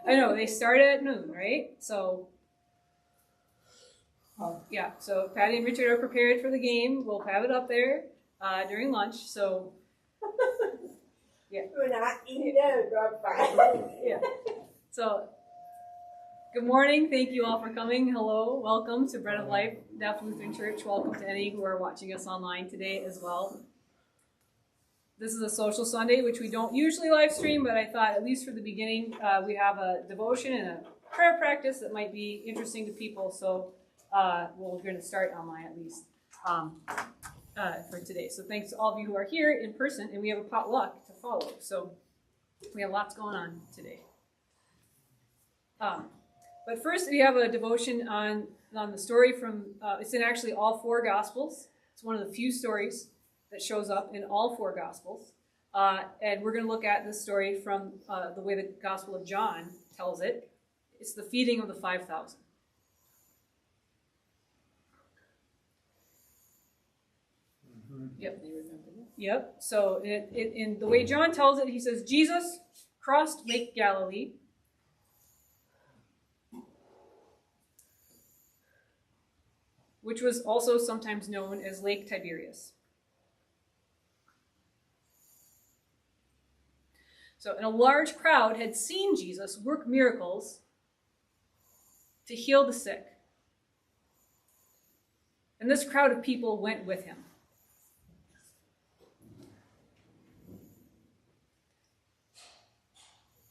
I know, they start at noon, right? So, yeah, so Patty and Richard are prepared for the game. We'll have it up there during lunch, so, yeah. We're not eating it, or Yeah. So, good morning. Thank you all for coming. Hello. Welcome to Bread of Life, Deaf Lutheran Church. Welcome to any who are watching us online today as well. This is a social Sunday, which we don't usually live stream, but I thought, at least for the beginning, we have a devotion and a prayer practice that might be interesting to people. So we're going to start online at least for today. So thanks to all of you who are here in person, and we have a potluck to follow. So we have lots going on today. But first, we have a devotion on the story from, it's in actually all four Gospels. It's one of the few stories that shows up in all four Gospels. And we're going to look at this story from the way the Gospel of John tells it. It's the feeding of the 5,000. Yep. Yep. So in the way John tells it, he says, Jesus crossed Lake Galilee, which was also sometimes known as Lake Tiberias. So, and a large crowd had seen Jesus work miracles to heal the sick. And this crowd of people went with him.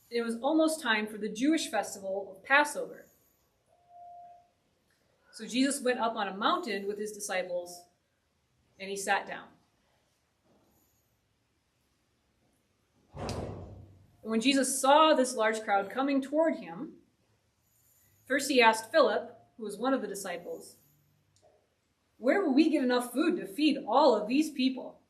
It was almost time for the Jewish festival of Passover. So Jesus went up on a mountain with his disciples, and he sat down. And when Jesus saw this large crowd coming toward him, first he asked Philip, who was one of the disciples, "Where will we get enough food to feed all of these people?"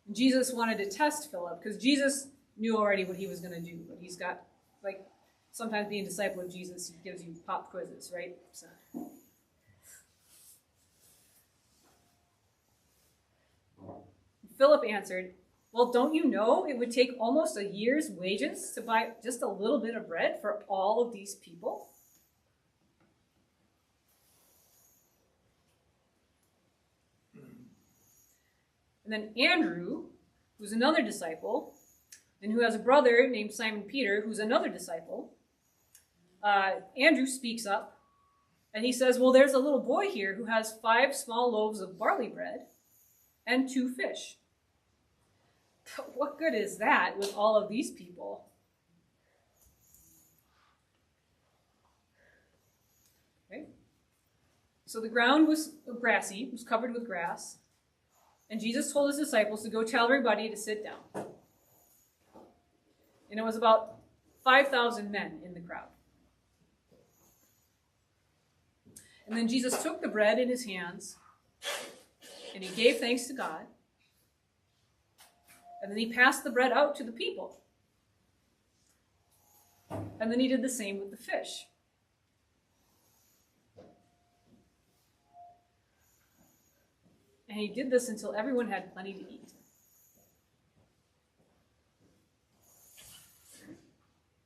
And Jesus wanted to test Philip, because Jesus knew already what he was going to do, but he's got, like, sometimes being a disciple of Jesus, he gives you pop quizzes, right? So. Philip answered, "Well, don't you know it would take almost a year's wages to buy just a little bit of bread for all of these people?" And then Andrew, who's another disciple, and who has a brother named Simon Peter, who's another disciple, Andrew speaks up, and he says, "Well, there's a little boy here who has 5 small loaves of barley bread and 2 fish. But what good is that with all of these people?" Okay. So the ground was grassy, it was covered with grass, and Jesus told his disciples to go tell everybody to sit down. And it was about 5,000 men in the crowd. And then Jesus took the bread in his hands, and he gave thanks to God. And then he passed the bread out to the people. And then he did the same with the fish. And he did this until everyone had plenty to eat.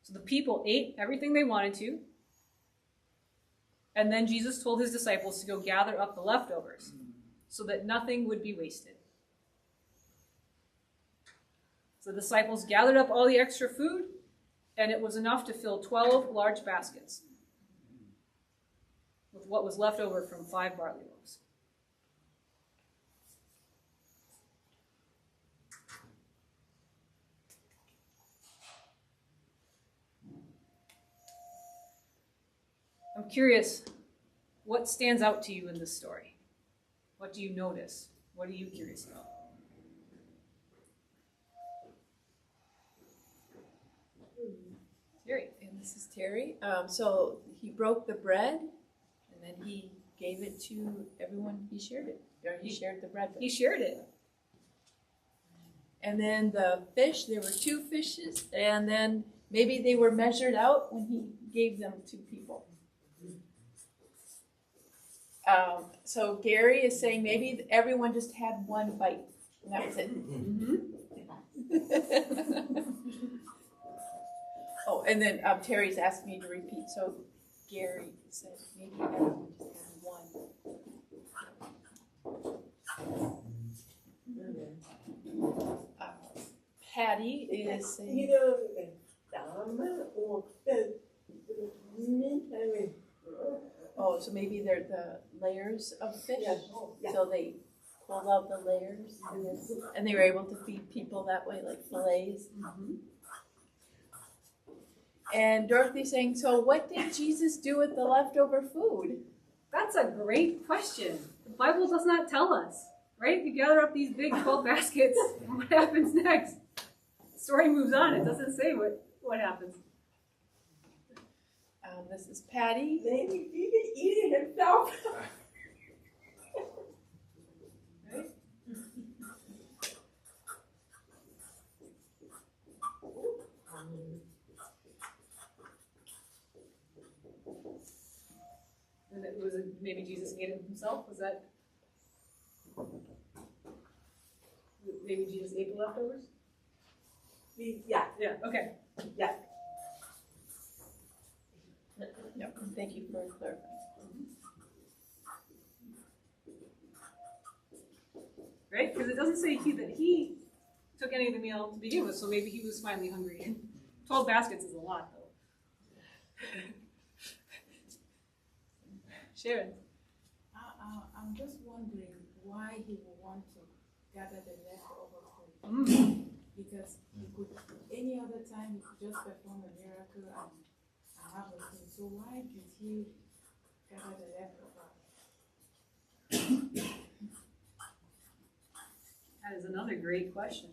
So the people ate everything they wanted to. And then Jesus told his disciples to go gather up the leftovers so that nothing would be wasted. So the disciples gathered up all the extra food, and it was enough to fill 12 large baskets with what was left over from 5 barley loaves. I'm curious, what stands out to you in this story? What do you notice? What are you curious about? Terry. And this is Terry. So he broke the bread, and then he gave it to everyone. He shared it. Or he shared the bread with. He shared it. And then the fish, there were 2 fishes, and then maybe they were measured out when he gave them to people. So Gary is saying maybe everyone just had 1 bite, and that was it. Mm-hmm. and then Terry's asked me to repeat. So Gary said maybe everyone just has one. Patty is saying, You know, dame or oh, so maybe they're the layers of fish. Yeah. Yeah. So they pulled out the layers, and they were able to feed people that way, like fillets. And Dorothy's saying, so what did Jesus do with the leftover food? That's a great question. The Bible does not tell us, right? You gather up these big 12 baskets, and what happens next? The story moves on. It doesn't say what happens. This is Patty. Maybe he can eat it himself. Right? And it was maybe Jesus ate it himself? Was that? Maybe Jesus ate the leftovers? Yeah. Yeah, okay. Yeah. Yep. Thank you for clarifying. Right? Because it doesn't say that he took any of the meal to begin with, so maybe he was finally hungry. 12 baskets is a lot, though. Sharon. I'm just wondering why he would want to gather the leftover food. Mm. Because he could, any other time, he could just perform a miracle and have a food. So why did he gather the leftover? That is another great question.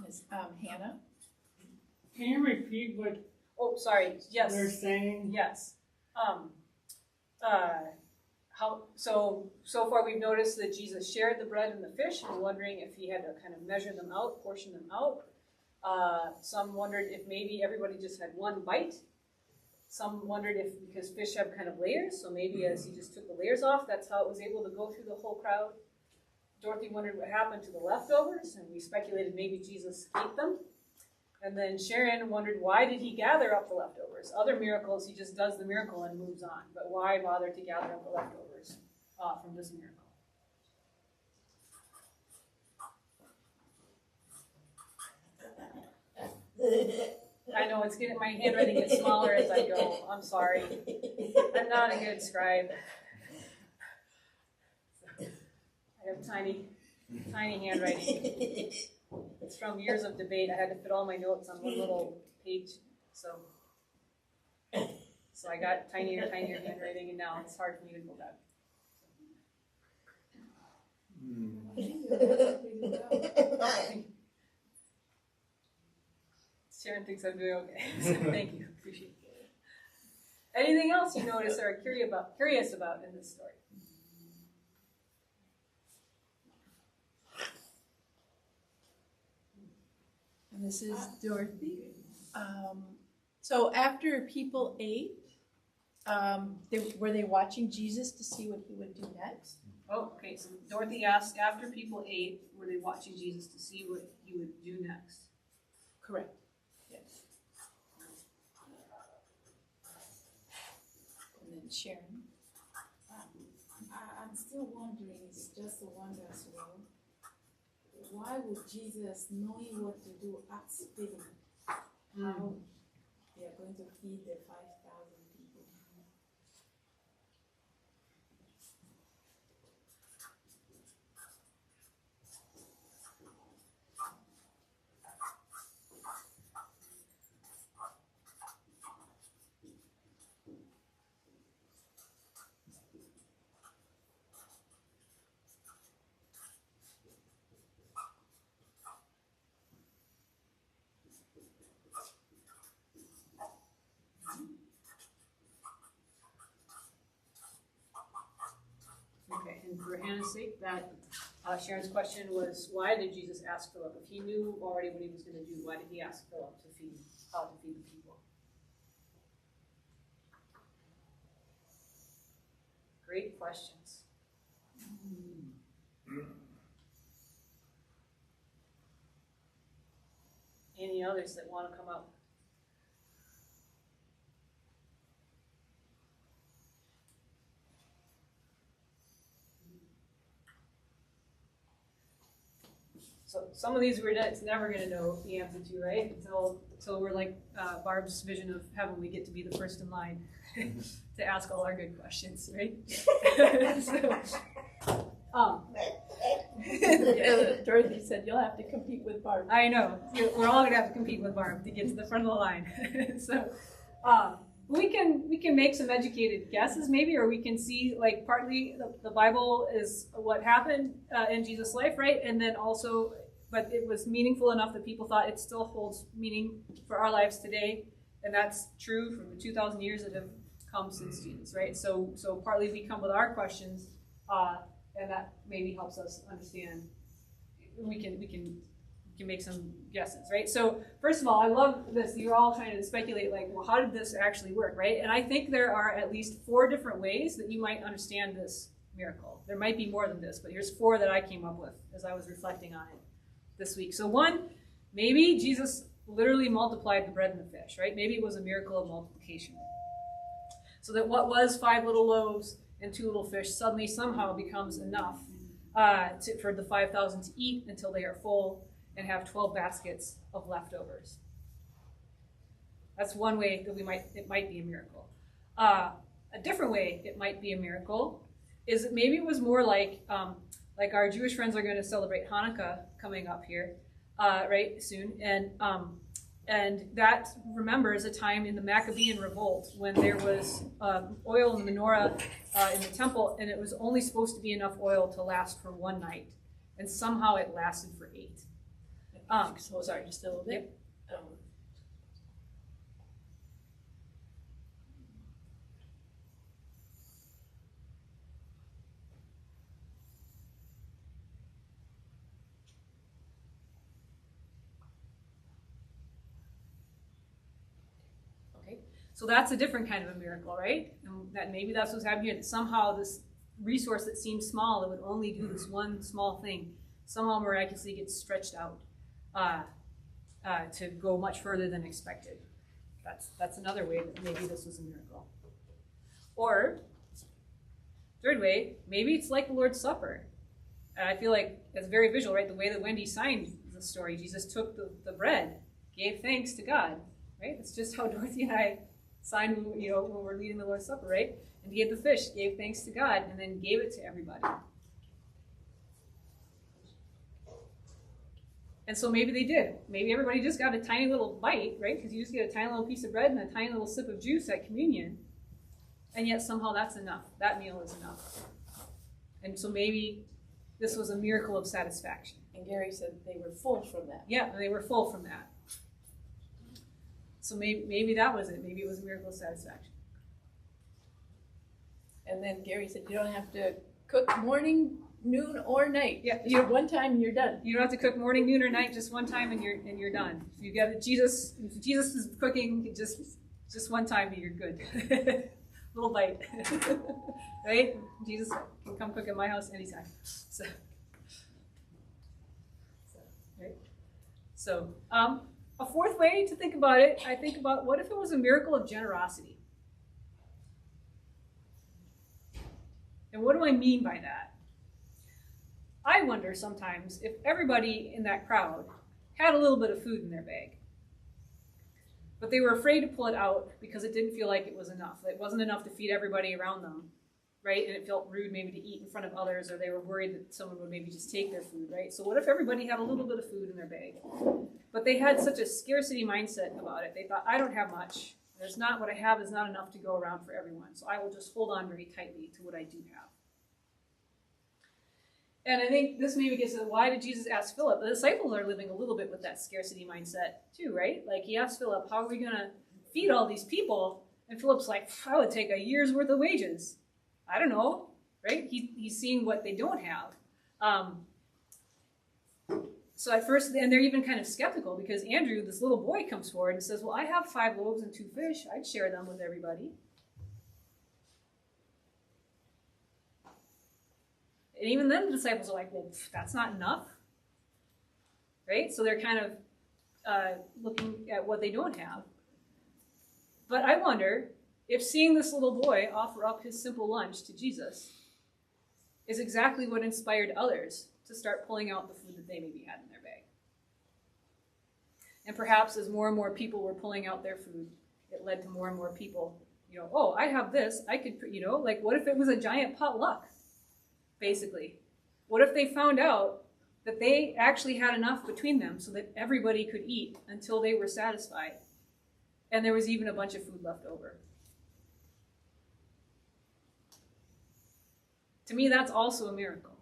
Miss Hannah. Can you repeat what Oh, sorry. Yes. they're saying? Yes. So far we've noticed that Jesus shared the bread and the fish. We're wondering if he had to kind of measure them out, portion them out. Some wondered if maybe everybody just had one bite. Some wondered if, because fish have kind of layers, so maybe as he just took the layers off, that's how it was able to go through the whole crowd. Dorothy wondered what happened to the leftovers, and we speculated maybe Jesus ate them. And then Sharon wondered, why did he gather up the leftovers? Other miracles, he just does the miracle and moves on. But why bother to gather up the leftovers from this miracle? I know, it's getting, my handwriting gets smaller as I go. I'm sorry. I'm not a good scribe. I have tiny handwriting. It's from years of debate. I had to fit all my notes on one little page. So I got tinier handwriting, and now it's hard for me to go back. Sharon thinks I'm doing okay. So thank you. Appreciate it. Anything else you notice or are curious about in this story? And this is Dorothy. So after people ate, were they watching Jesus to see what he would do next? Oh, okay. So Dorothy asked, after people ate, were they watching Jesus to see what he would do next? Correct. Yes. And then Sharon. I'm still wondering, it's just a wonder as well. Why would Jesus, knowing what to do, ask feeding? How they are going to feed the 5,000 people? Okay, and for Hannah's sake, that Sharon's question was, why did Jesus ask Philip? If he knew already what he was going to do, why did he ask Philip how to feed the people? Great questions. Any others that want to come up? So some of these we're never going to know the answer to, right? Until we're like Barb's vision of heaven, we get to be the first in line to ask all our good questions, right? Dorothy said you'll have to compete with Barb. I know. We're all going to have to compete with Barb to get to the front of the line. So we can make some educated guesses maybe, or we can see like partly the Bible is what happened in Jesus' life, right? And then also, but it was meaningful enough that people thought it still holds meaning for our lives today. And that's true for the 2,000 years that have come since Jesus, right? So partly we come with our questions, and that maybe helps us understand. We can make some guesses, right? So first of all, I love this. You're all trying to speculate, like, well, how did this actually work, right? And I think there are at least 4 different ways that you might understand this miracle. There might be more than this, but here's 4 that I came up with as I was reflecting on it this week. So one, maybe Jesus literally multiplied the bread and the fish, right? Maybe it was a miracle of multiplication. So that what was 5 little loaves and 2 little fish suddenly somehow becomes enough for the 5,000 to eat until they are full and have 12 baskets of leftovers. That's one way that it might be a miracle. A different way it might be a miracle is that maybe it was more like our Jewish friends are going to celebrate Hanukkah coming up here, right, soon, and that remembers a time in the Maccabean revolt when there was oil in the menorah in the temple, and it was only supposed to be enough oil to last for 1 night, and somehow it lasted for 8. Sorry, just a little bit. Yep. Okay, so that's a different kind of a miracle, right? And that maybe that's what's happening here. That somehow this resource that seems small, that would only do this one small thing, somehow miraculously gets stretched out to go much further than expected. That's another way that maybe this was a miracle. Or, third way, maybe it's like the Lord's Supper. And I feel like it's very visual, right? The way that Wendy signed the story, Jesus took the bread, gave thanks to God, right? That's just how Dorothy and I signed, when we're leading the Lord's Supper, right? And he gave the fish, gave thanks to God, and then gave it to everybody. And so maybe they did. Maybe everybody just got a tiny little bite, right? Because you just get a tiny little piece of bread and a tiny little sip of juice at communion. And yet somehow that's enough. That meal is enough. And so maybe this was a miracle of satisfaction. And Gary said they were full from that. Yeah, they were full from that. So maybe that was it. Maybe it was a miracle of satisfaction. And then Gary said you don't have to cook morning, noon, or night. Yeah, you have one time and you're done. You don't have to cook morning, noon, or night. Just one time and you're done. If you get Jesus is cooking just one time and you're good. Little bite, right? Jesus can come cook at my house anytime. So, a fourth way to think about it, I think about what if it was a miracle of generosity? And what do I mean by that? I wonder sometimes if everybody in that crowd had a little bit of food in their bag, but they were afraid to pull it out because it didn't feel like it was enough. It wasn't enough to feed everybody around them, right? And it felt rude maybe to eat in front of others, or they were worried that someone would maybe just take their food, right? So what if everybody had a little bit of food in their bag? But they had such a scarcity mindset about it. They thought, I don't have much. What I have is not enough to go around for everyone. So I will just hold on very tightly to what I do have. And I think this maybe gets to why did Jesus ask Philip? The disciples are living a little bit with that scarcity mindset too, right? Like he asked Philip, how are we going to feed all these people? And Philip's like, I would take a year's worth of wages. I don't know, right? He's seeing what they don't have. So at first, and they're even kind of skeptical because Andrew, this little boy, comes forward and says, well, I have 5 loaves and 2 fish. I'd share them with everybody. And even then the disciples are like, well, that's not enough. Right? So they're kind of looking at what they don't have. But I wonder if seeing this little boy offer up his simple lunch to Jesus is exactly what inspired others to start pulling out the food that they maybe had in their bag. And perhaps as more and more people were pulling out their food, it led to more and more people, oh, I have this, I could, like what if it was a giant potluck, basically? What if they found out that they actually had enough between them so that everybody could eat until they were satisfied, and there was even a bunch of food left over? To me, that's also a miracle,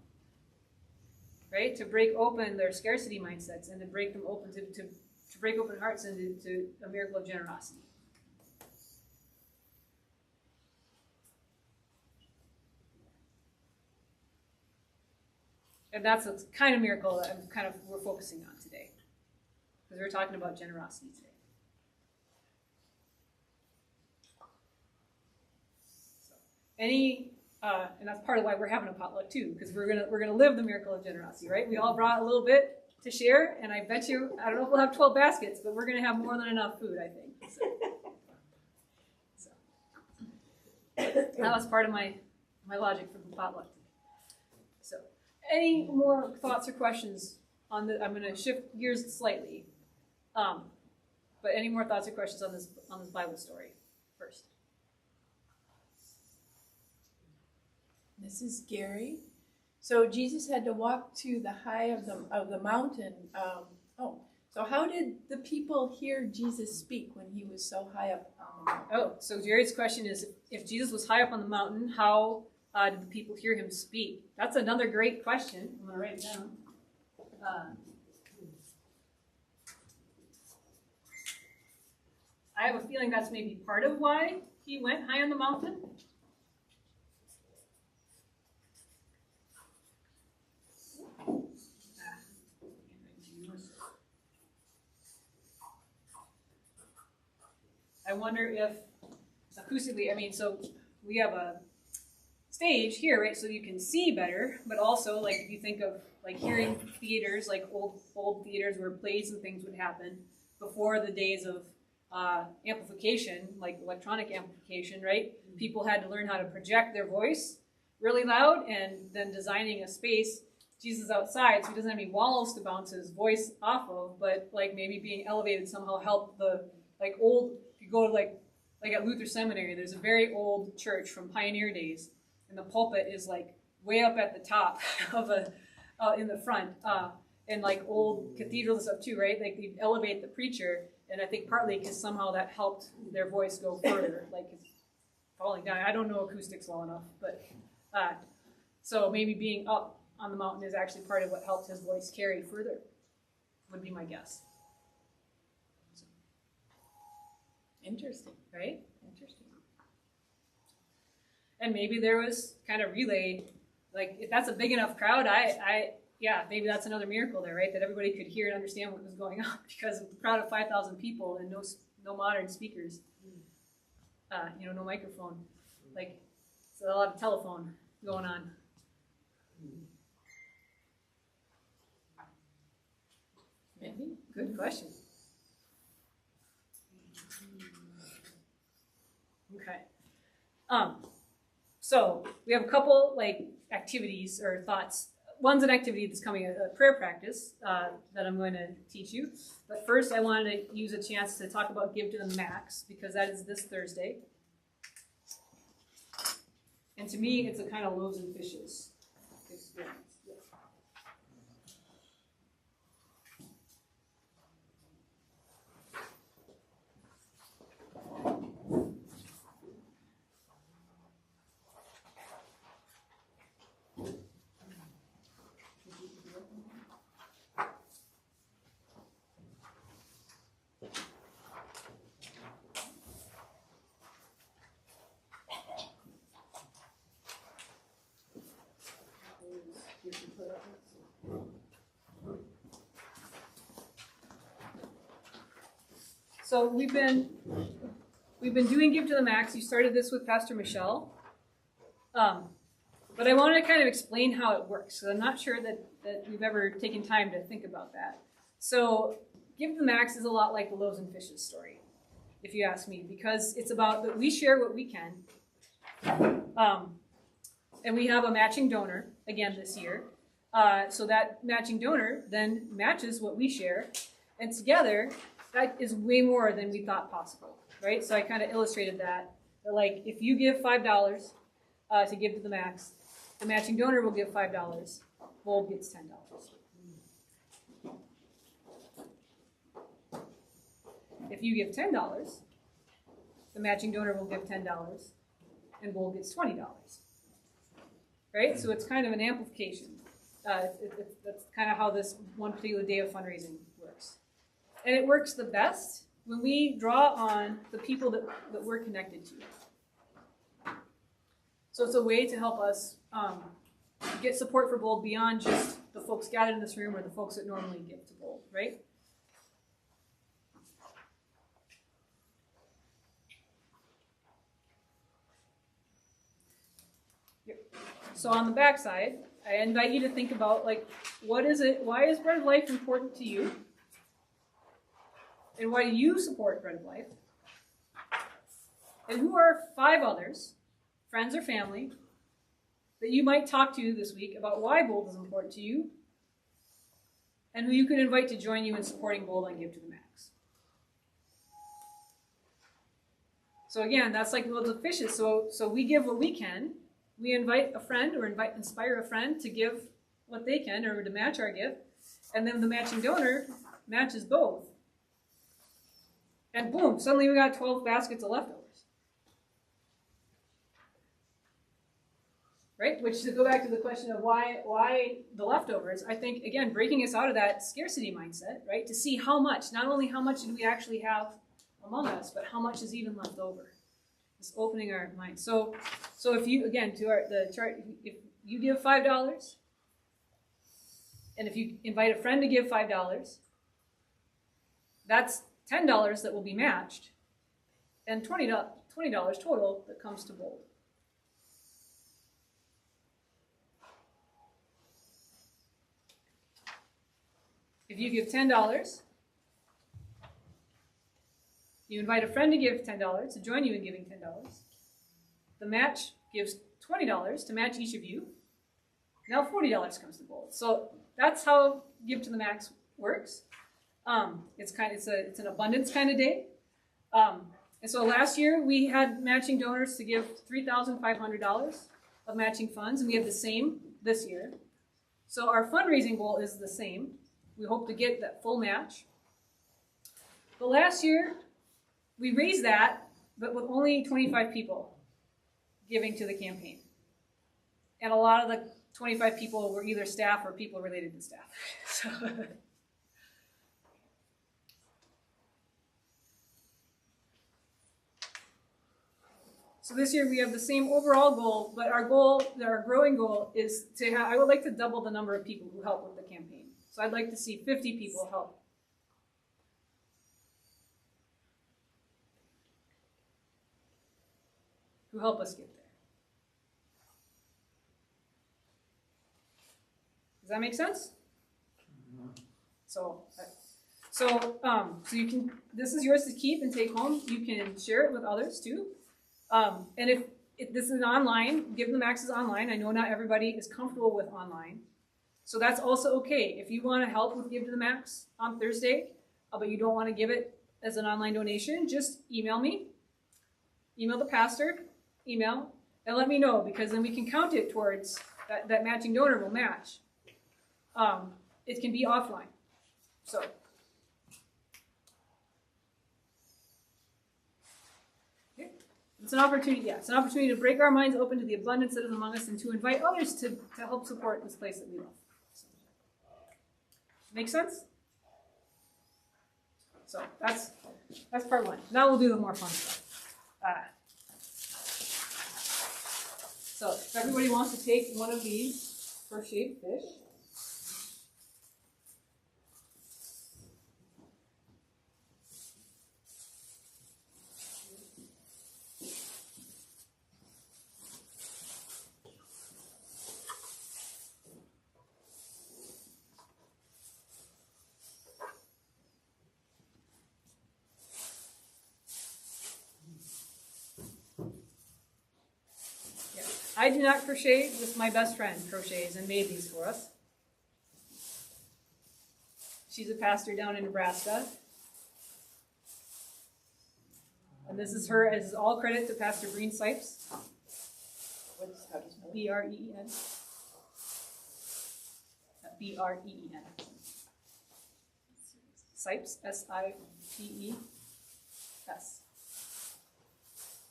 right? To break open their scarcity mindsets and to break them open, to break open hearts into a miracle of generosity. And that's the kind of miracle that we're focusing on today, because we're talking about generosity today. So, and that's part of why we're having a potluck too, because we're gonna live the miracle of generosity, right? We all brought a little bit to share, and I bet you, I don't know if we'll have 12 baskets, but we're gonna have more than enough food, I think. So. That was part of my logic for the potluck. So, any more thoughts or questions on the? I'm going to shift gears slightly, but any more thoughts or questions on this Bible story first? This is Gary. So Jesus had to walk to the high of the mountain. So how did the people hear Jesus speak when he was so high up on the mountain? Oh, so Jerry's question is, if Jesus was high up on the mountain, how did the people hear him speak? That's another great question. I'm going to write it down. I have a feeling that's maybe part of why he went high on the mountain. I wonder if acoustically, so we have a stage here, right, so you can see better, but also, like, if you think of, like, hearing theaters, like old theaters where plays and things would happen before the days of amplification, like electronic amplification, right? People had to learn how to project their voice really loud, and then designing a space. Jesus is outside, so he doesn't have any walls to bounce his voice off of, but, like, maybe being elevated somehow helped the, like, old, if you go to, like at Luther Seminary, there's a very old church from pioneer days, and the pulpit is, like, way up at the top of in the front, and, like, old cathedrals and stuff too, right? Like, they elevate the preacher, and I think partly because somehow that helped their voice go further, like it's falling down. I don't know acoustics well enough, but so maybe being up on the mountain is actually part of what helped his voice carry further, would be my guess. So. Interesting. Right? Interesting. And maybe there was kind of relay, like, if that's a big enough crowd, yeah, maybe that's another miracle there, right? That everybody could hear and understand what was going on, because of the crowd of 5,000 people and no modern speakers, no microphone, like, so a lot of telephone going on. Maybe. Good question. Okay. So we have a couple, like, activities or thoughts. One's an activity that's coming, a prayer practice that I'm going to teach you. But first, I wanted to use a chance to talk about Give to the Max, because that is this Thursday. And to me, it's a kind of loaves and fishes experience. Yeah. So we've been doing Give to the Max. You started this with Pastor Michelle. But I wanted to kind of explain how it works, because I'm not sure that we've ever taken time to think about that. So Give to the Max is a lot like the loaves and fishes story, if you ask me, because it's about that we share what we can. And we have a matching donor, again, this year. So that matching donor then matches what we share. And together, that is way more than we thought possible, right? So I kind of illustrated that. Like, if you give $5 to Give to the Max, the matching donor will give $5. Bulb gets $10. If you give $10, the matching donor will give $10, and Bulb gets $20. Right? So it's kind of an amplification. That's kind of how this one particular day of fundraising works. And it works the best when we draw on the people that we're connected to. So it's a way to help us get support for Bold beyond just the folks gathered in this room or the folks that normally give to Bold, right? Yep. So on the back side, I invite you to think about, like, what is it, why is Bread of Life important to you? And why do you support Bread of Life? And who are 5 others, friends or family, that you might talk to this week about why Bold is important to you, and who you could invite to join you in supporting Bold on Give to the Max. So again, that's like loaves of fishes. So we give what we can. We invite a friend or inspire a friend to give what they can or to match our gift, and then the matching donor matches both. And boom, suddenly we got 12 baskets of leftovers. Right? Which, to go back to the question of why the leftovers, I think, again, breaking us out of that scarcity mindset, right? To see how much, not only how much do we actually have among us, but how much is even left over. Just opening our minds. So if you, again, to the chart, if you give $5, and if you invite a friend to give $5, that's $10 that will be matched, and $20 total that comes to Bold. If you give $10, you invite a friend to give $10 to join you in giving $10. The match gives $20 to match each of you. Now $40 comes to Bold. So that's how Give to the Max works. It's an abundance kind of day. And so last year we had matching donors to give $3,500 of matching funds, and we have the same this year. So our fundraising goal is the same. We hope to get that full match. But last year we raised that, but with only 25 people giving to the campaign. And a lot of the 25 people were either staff or people related to staff. So this year we have the same overall goal, but our growing goal is to have, I would like to double the number of people who help with the campaign. So I'd like to see 50 people help. Who help us get there. Does that make sense? So you can, this is yours to keep and take home. You can share it with others too. And if this is online, Give to the Max is online. I know not everybody is comfortable with online. So that's also okay. If you want to help with Give to the Max on Thursday, but you don't want to give it as an online donation, just email me. Email the pastor, and let me know, because then we can count it towards that matching donor will match. It can be offline. So. It's an opportunity to break our minds open to the abundance that is among us and to invite others to help support this place that we love. Make sense? So that's part 1. Now we'll do the more fun stuff. So if everybody wants to take one of these crocheted fish. I do not crochet, just my best friend crochets and made these for us. She's a pastor down in Nebraska. And this is her, as all credit to Pastor Breen Sipes. How do you spell it? B-R-E-E-N. B-R-E-E-N. Sipes, S-I-P-E-S.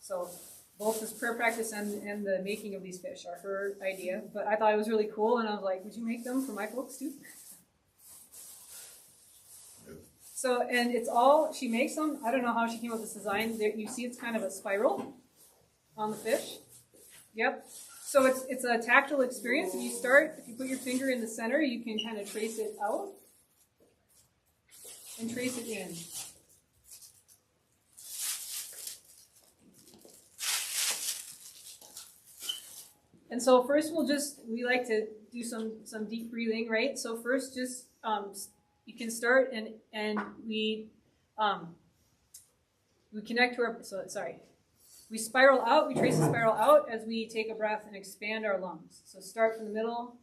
So both this prayer practice and the making of these fish are her idea. But I thought it was really cool, and I was like, would you make them for my folks too? So, and it's all, she makes them, I don't know how she came up with this design. There, you see it's kind of a spiral on the fish. Yep. So it's a tactile experience. If you start, if you put your finger in the center, you can kind of trace it out and trace it in. And so first we like to do some deep breathing, right? So first just, you can start and we connect to our, we spiral out, we trace the spiral out as we take a breath and expand our lungs. So start from the middle,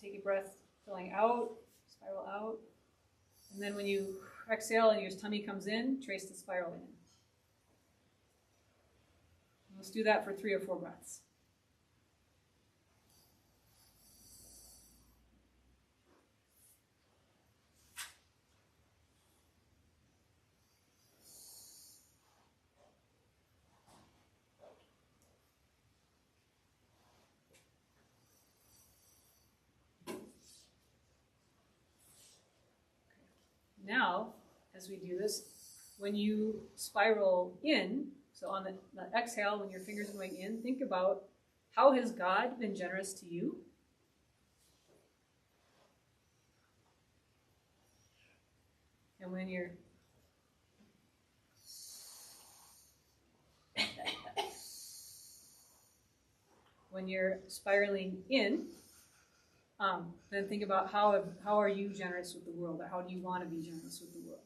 take a breath, filling out, spiral out. And then when you exhale and your tummy comes in, trace the spiral in. Let's do that for 3 or 4 breaths. Now, as we do this, when you spiral in, so on the exhale, when your fingers are going in, think about how has God been generous to you? And when you're spiraling in, then think about how are you generous with the world, or how do you want to be generous with the world?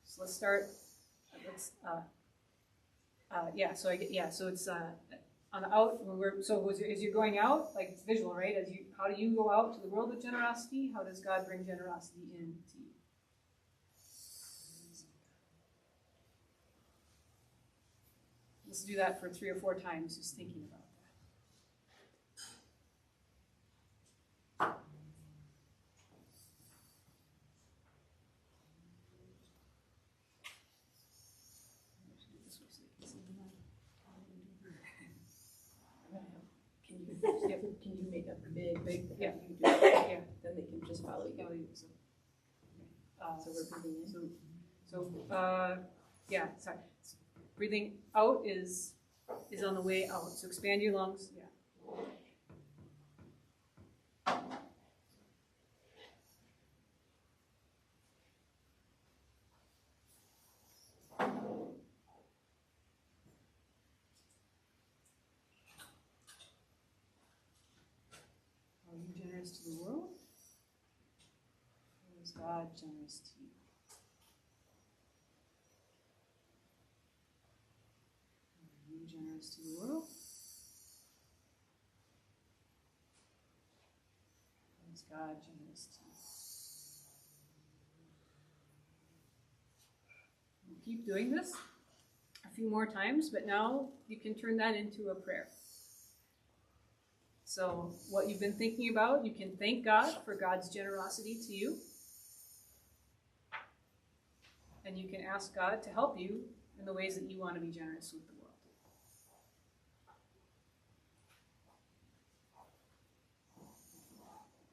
So let's start. So it's on the out. As you're going out, like it's visual, right? How do you go out to the world with generosity? How does God bring generosity in to you? Let's do that for 3 or 4 times, just thinking about that. Can you make a big? Yeah. Yeah. Then they can just follow you. So So we're breathing in. sorry. Breathing out is on the way out. So expand your lungs. Yeah. Are you generous to the world? Or is God generous to you? Are you generous to the world? Or is God generous to you? We'll keep doing this a few more times, but now you can turn that into a prayer. So what you've been thinking about, you can thank God for God's generosity to you. And you can ask God to help you in the ways that you want to be generous with the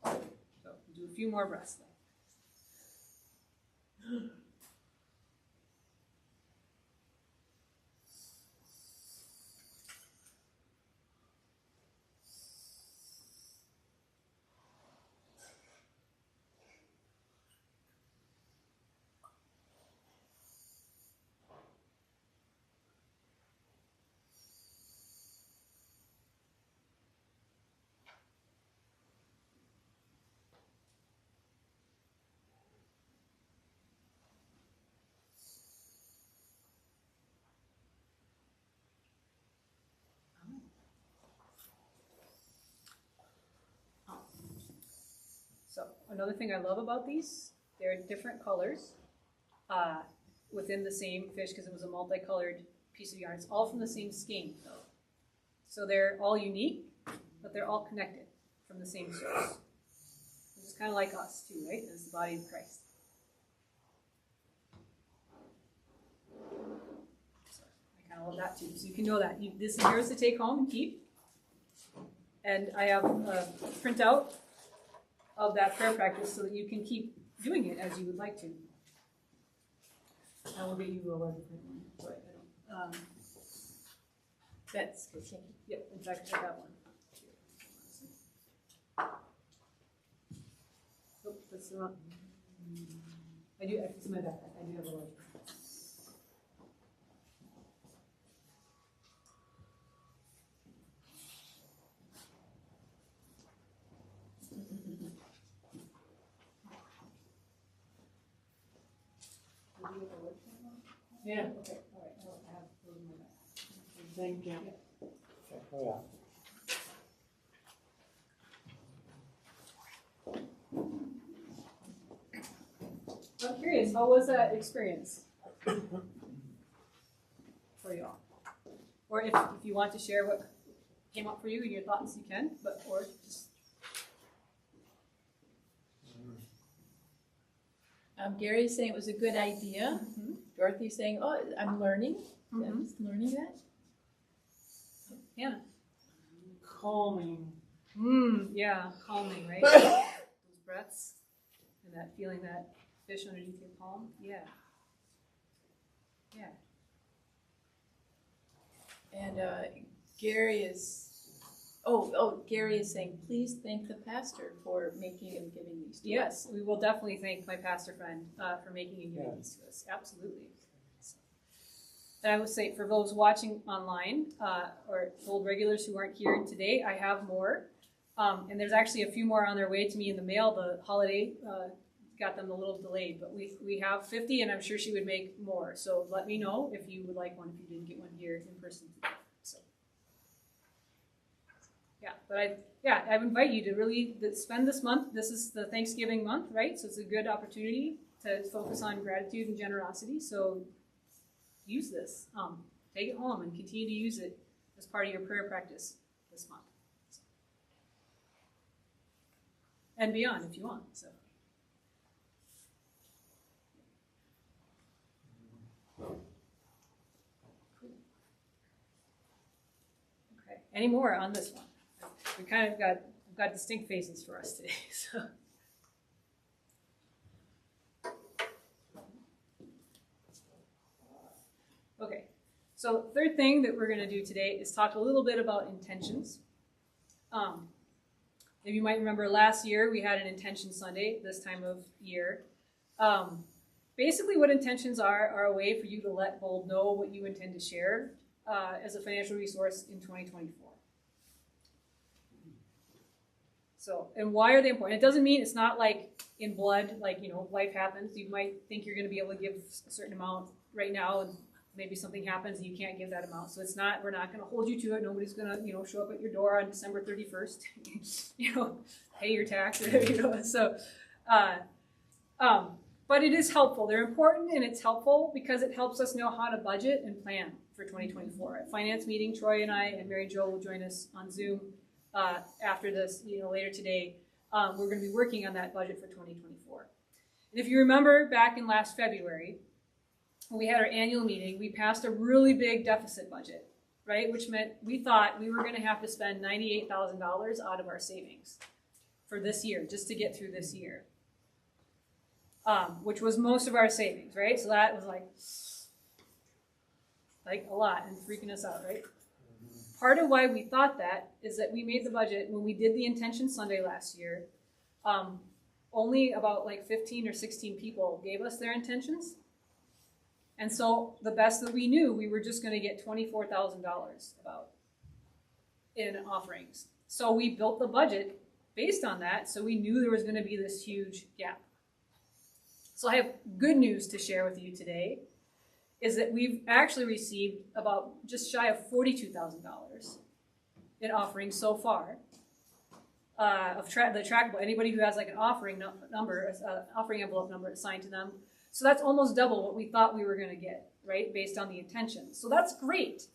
world. So do a few more breaths then. another thing I love about these, they're different colors within the same fish because it was a multicolored piece of yarn. It's all from the same skein though. So they're all unique, but they're all connected from the same source. Which is kind of like us too, right? As the body of Christ. So I kind of love that too. So you can know that. This is yours to take home and keep. And I have a printout of that prayer practice so that you can keep doing it as you would like to. I will get you a different one. But I don't, That's good. yep, in fact, I got one. Oh, that's the wrong. It's in my backpack. I do have a large one. Yeah, Okay, all right. I have those in my backpack. thank you. Oh, I'm curious, how was that experience for you all? Or if you want to share what came up for you and your thoughts, you can. But or just Gary's saying it was a good idea. Dorothy's saying, "Oh, I'm learning. I'm just learning that." yeah, Calming. yeah, calming, right? Those breaths and that feeling that fish underneath your palm. Yeah, yeah. And Gary is saying, please thank the pastor for making and giving these to us. Yes, we will definitely thank my pastor friend for making and giving these to us. Absolutely. So, and I would say for those watching online or old regulars who aren't here today, I have more. And there's actually a few more on their way to me in the mail. The holiday got them a little delayed, but we have 50, and I'm sure she would make more. So let me know if you would like one if you didn't get one here in person today. So. Yeah, but I would invite you to really spend this month. This is the Thanksgiving month, right? So it's a good opportunity to focus on gratitude and generosity. So use this. Take it home and continue to use it as part of your prayer practice this month. So. And beyond if you want. So. Cool. Okay. Any more on this one? We kind of got distinct faces for us today. So. Okay, so third thing that we're going to do today is talk a little bit about intentions. Maybe you might remember last year we had an Intention Sunday this time of year. Basically what intentions are a way for you to let Bold know what you intend to share as a financial resource in 2024. So, and why are they important? It doesn't mean it's not like in blood, like, life happens. You might think you're going to be able to give a certain amount right now, and maybe something happens and you can't give that amount. So it's not, we're not going to hold you to it. Nobody's going to, show up at your door on December 31st, pay your tax, So, but it is helpful. They're important, and it's helpful because it helps us know how to budget and plan for 2024. At finance meeting, Troy and I and Mary Jo will join us on Zoom after this, later today. We're going to be working on that budget for 2024. And if you remember back in last February, when we had our annual meeting, we passed a really big deficit budget, right? Which meant we thought we were going to have to spend $98,000 out of our savings for this year, just to get through this year, which was most of our savings, right? So that was like a lot and freaking us out, right? Part of why we thought that is that we made the budget when we did the Intention Sunday last year. Only about 15 or 16 people gave us their intentions. And so the best that we knew, we were just going to get $24,000 about in offerings. So we built the budget based on that. So we knew there was going to be this huge gap. So I have good news to share with you today. Is that we've actually received about just shy of $42,000 in offerings so far. of the trackable. Anybody who has like an offering number, offering envelope number assigned to them. So that's almost double what we thought we were going to get, right, based on the intentions. So that's great.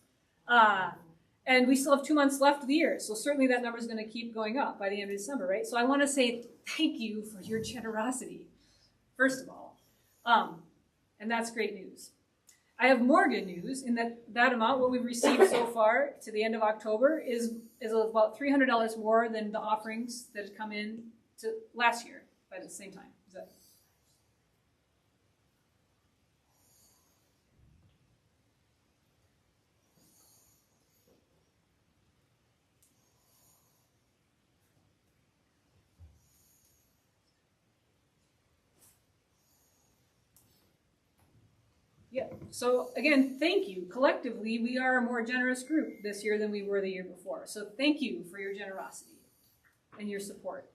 And we still have 2 months left of the year, so certainly that number is going to keep going up by the end of December, right? So I want to say thank you for your generosity, first of all. And that's great news. I have more good news in that amount, what we've received so far to the end of October, is about $300 more than the offerings that had come in to last year by the same time. Is that? Yeah, so again, thank you. Collectively, we are a more generous group this year than we were the year before. So thank you for your generosity and your support.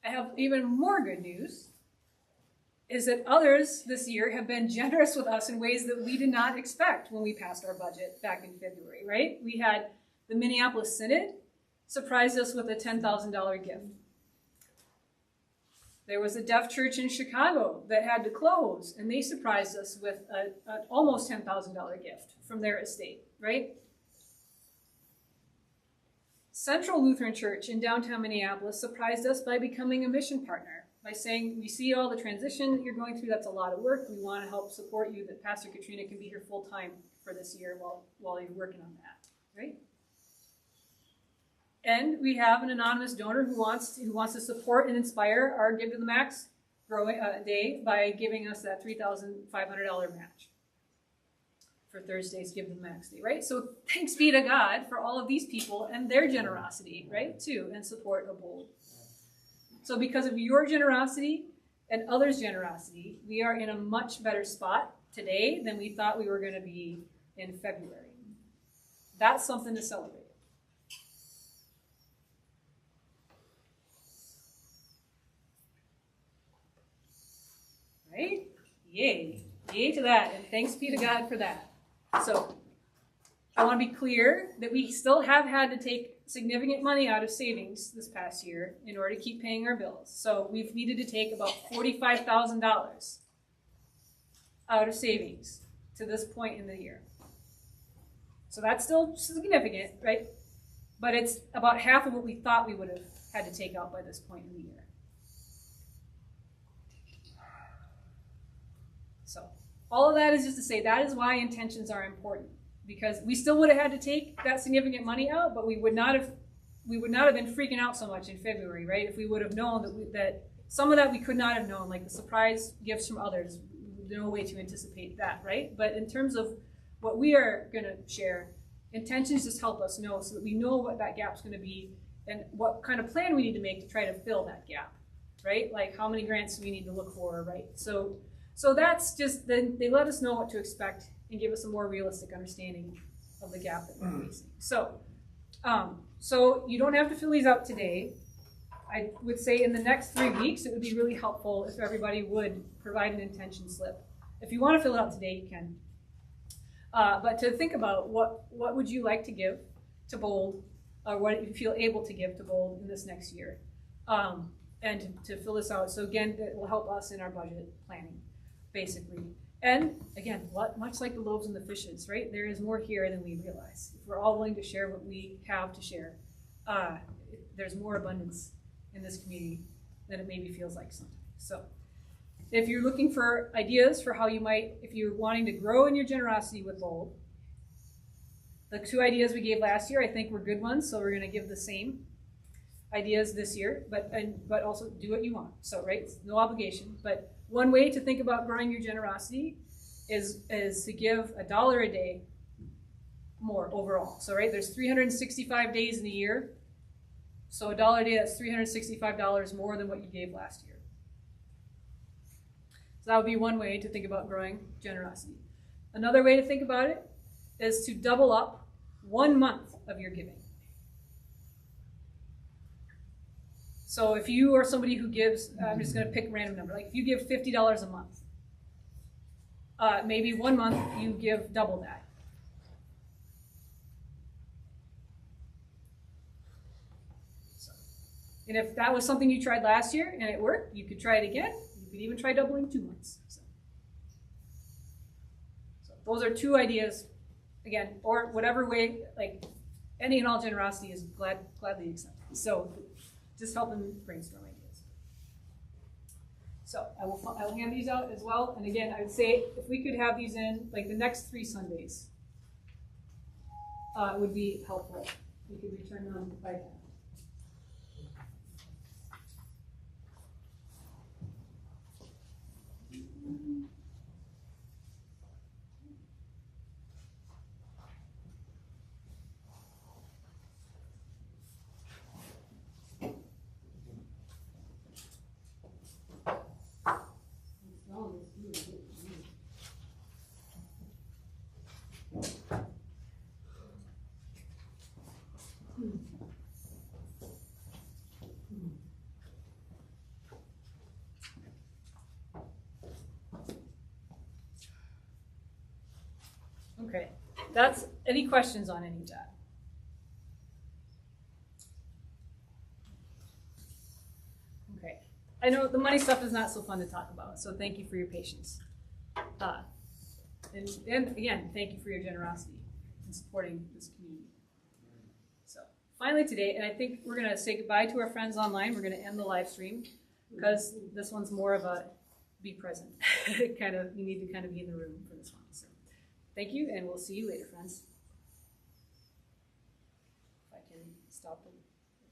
I have even more good news, is that others this year have been generous with us in ways that we did not expect when we passed our budget back in February, right? We had the Minneapolis Synod surprised us with a $10,000 gift. There was a deaf church in Chicago that had to close, and they surprised us with an almost $10,000 gift from their estate, right? Central Lutheran Church in downtown Minneapolis surprised us by becoming a mission partner, by saying, we see all the transition that you're going through, that's a lot of work, we want to help support you, that Pastor Katrina can be here full time for this year while you're working on that, right? And we have an anonymous donor who wants to support and inspire our Give to the Max day by giving us that $3,500 match for Thursday's Give to the Max Day, right? So thanks be to God for all of these people and their generosity, right, too, and support of Bold. So because of your generosity and others' generosity, we are in a much better spot today than we thought we were going to be in February. That's something to celebrate. Right? Yay. Yay to that, and thanks be to God for that. So, I want to be clear that we still have had to take significant money out of savings this past year in order to keep paying our bills. So, we've needed to take about $45,000 out of savings to this point in the year. So that's still significant, right? But it's about half of what we thought we would have had to take out by this point in the year. So all of that is just to say that is why intentions are important, because we still would have had to take that significant money out, but we would not have been freaking out so much in February, right? If we would have known that some of that we could not have known, like the surprise gifts from others, no way to anticipate that, right? But in terms of what we are going to share, intentions just help us know so that we know what that gap's going to be and what kind of plan we need to make to try to fill that gap, right? Like how many grants do we need to look for, right? So that's just, they let us know what to expect and give us a more realistic understanding of the gap that we're facing. So you don't have to fill these out today. I would say in the next 3 weeks, it would be really helpful if everybody would provide an intention slip. If you want to fill it out today, you can. But to think about what would you like to give to Bold, or what you feel able to give to Bold in this next year, and to fill this out. So again, it will help us in our budget planning, basically. And again, much like the loaves and the fishes, right? There is more here than we realize. If we're all willing to share what we have to share, there's more abundance in this community than it maybe feels like sometimes. So if you're looking for ideas for how you might, if you're wanting to grow in your generosity with Bold, the 2 ideas we gave last year I think were good ones, so we're going to give the same ideas this year, but also do what you want. So, right, it's no obligation, but one way to think about growing your generosity is to give $1 a day more overall. So, right, there's 365 days in a year, so $1 a day, that's $365 more than what you gave last year. So that would be one way to think about growing generosity. Another way to think about it is to double up 1 month of your giving. So if you are somebody who gives, I'm just going to pick a random number, like if you give $50 a month, maybe 1 month you give double that. And if that was something you tried last year and it worked, you could try it again. You could even try doubling 2 months. So those are 2 ideas, again, or whatever way, like any and all generosity is gladly accepted. So just help them brainstorm ideas. So I will hand these out as well. And again, I would say if we could have these in like the next 3 Sundays, it would be helpful. We could return them by then. Okay, that's, any questions on any of that? Okay, I know the money stuff is not so fun to talk about, so thank you for your patience. And again, thank you for your generosity in supporting this community. So finally today, and I think we're gonna say goodbye to our friends online, we're gonna end the live stream, because this one's more of a be present. Kind of, you need to kind of be in the room for this one. So thank you, and we'll see you later, friends. If I can stop them.